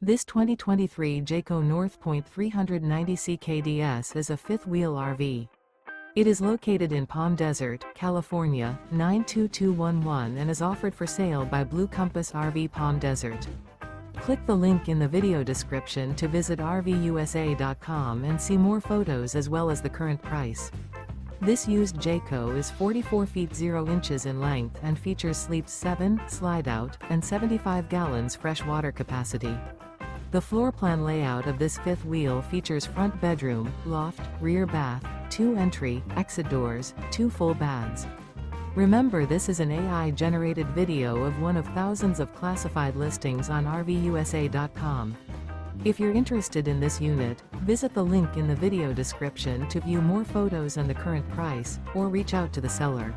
This 2023 Jayco North Point 390 CKDS is a fifth-wheel RV. It is located in Palm Desert, California, 92211 and is offered for sale by Blue Compass RV Palm Desert. Click the link in the video description to visit RVUSA.com and see more photos as well as the current price. This used Jayco is 44 feet 0 inches in length and features sleeps 7, Slideout, and 75 gallons fresh water capacity. The floor plan layout of this fifth wheel features front bedroom, loft, rear bath, 2 entry, exit doors, 2 full baths. Remember, this is an AI-generated video of one of thousands of classified listings on RVUSA.com. If you're interested in this unit, visit the link in the video description to view more photos and the current price, or reach out to the seller.